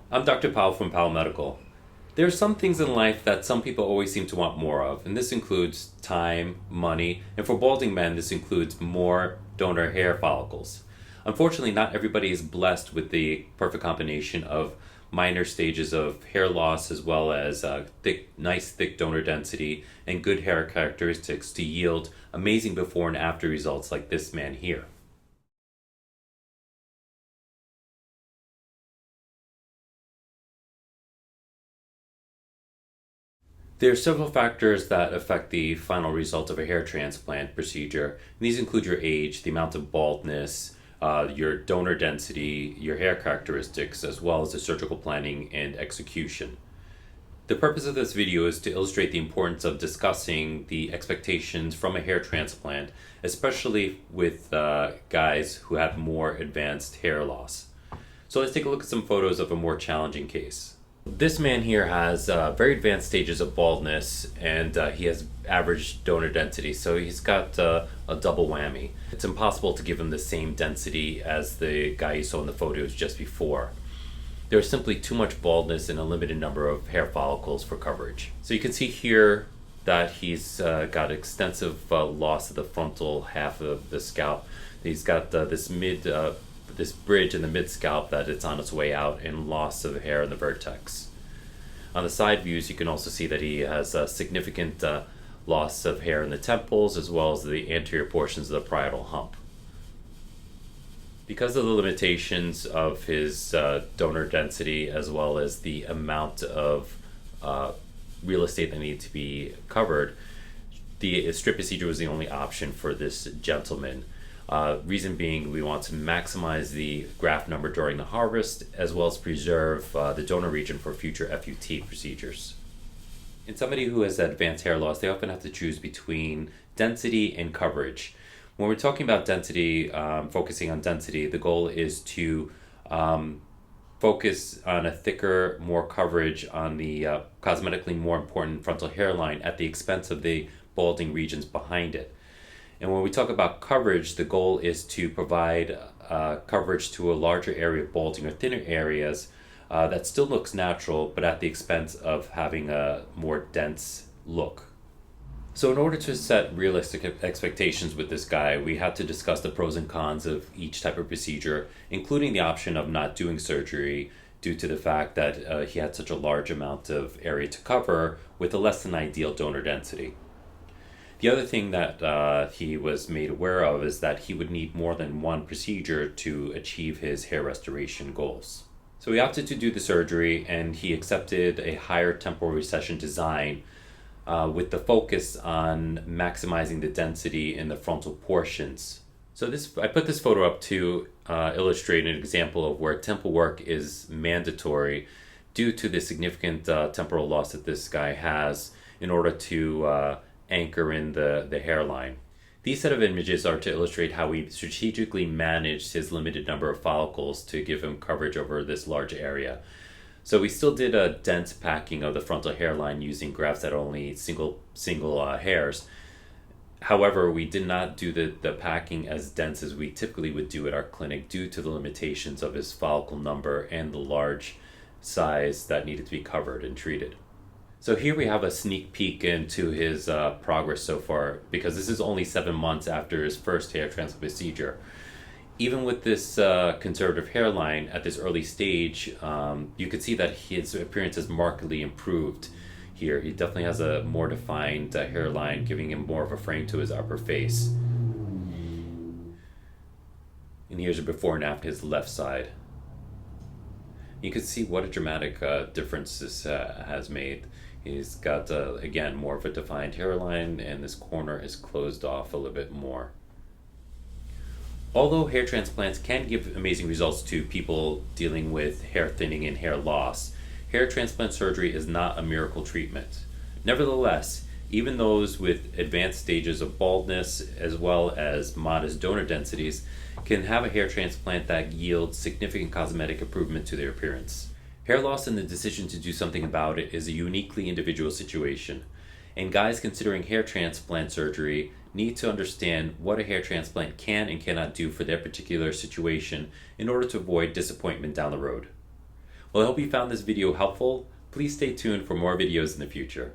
I'm Dr. Powell from Powell Medical. There are some things in life that some people always seem to want more of, and this includes time, money, and for balding men, this includes more donor hair follicles. Unfortunately, not everybody is blessed with the perfect combination of minor stages of hair loss as well as nice thick donor density and good hair characteristics to yield amazing before and after results like this man here. There are several factors that affect the final result of a hair transplant procedure. And these include your age, the amount of baldness, your donor density, your hair characteristics, as well as the surgical planning and execution. The purpose of this video is to illustrate the importance of discussing the expectations from a hair transplant, especially with guys who have more advanced hair loss. So let's take a look at some photos of a more challenging case. This man here has very advanced stages of baldness, and he has average donor density, so he's got a double whammy. It's impossible to give him the same density as the guy you saw in the photos just before. There's simply too much baldness and a limited number of hair follicles for coverage. So you can see here that he's got extensive loss of the frontal half of the scalp. He's got this bridge in the mid scalp that it's on its way out, and loss of hair in the vertex. On the side views, you can also see that he has a significant loss of hair in the temples as well as the anterior portions of the parietal hump. Because of the limitations of his donor density as well as the amount of real estate that needed to be covered, the strip procedure was the only option for this gentleman. Reason being, we want to maximize the graft number during the harvest as well as preserve the donor region for future FUT procedures. In somebody who has advanced hair loss, they often have to choose between density and coverage. When we're talking about density, focusing on density, the goal is to focus on a thicker, more coverage on the cosmetically more important frontal hairline at the expense of the balding regions behind it. And when we talk about coverage, the goal is to provide coverage to a larger area of balding or thinner areas that still looks natural, but at the expense of having a more dense look. So in order to set realistic expectations with this guy, we had to discuss the pros and cons of each type of procedure, including the option of not doing surgery due to the fact that he had such a large amount of area to cover with a less than ideal donor density. The other thing that he was made aware of is that he would need more than one procedure to achieve his hair restoration goals. So he opted to do the surgery, and he accepted a higher temporal recession design with the focus on maximizing the density in the frontal portions. So I put this photo up to illustrate an example of where temple work is mandatory due to the significant temporal loss that this guy has in order to anchor in the hairline. These set of images are to illustrate how we strategically managed his limited number of follicles to give him coverage over this large area. So we still did a dense packing of the frontal hairline using grafts that are only single hairs. However, we did not do the packing as dense as we typically would do at our clinic due to the limitations of his follicle number and the large size that needed to be covered and treated. So here we have a sneak peek into his progress so far, because this is only 7 months after his first hair transplant procedure. Even with this conservative hairline at this early stage, you could see that his appearance has markedly improved here. He definitely has a more defined hairline, giving him more of a frame to his upper face. And here's a before and after his left side. You can see what a dramatic difference this has made. He's got, again, more of a defined hairline, and this corner is closed off a little bit more. Although hair transplants can give amazing results to people dealing with hair thinning and hair loss, hair transplant surgery is not a miracle treatment. Nevertheless, even those with advanced stages of baldness as well as modest donor densities can have a hair transplant that yields significant cosmetic improvement to their appearance. Hair loss and the decision to do something about it is a uniquely individual situation, and guys considering hair transplant surgery need to understand what a hair transplant can and cannot do for their particular situation in order to avoid disappointment down the road. Well, I hope you found this video helpful. Please stay tuned for more videos in the future.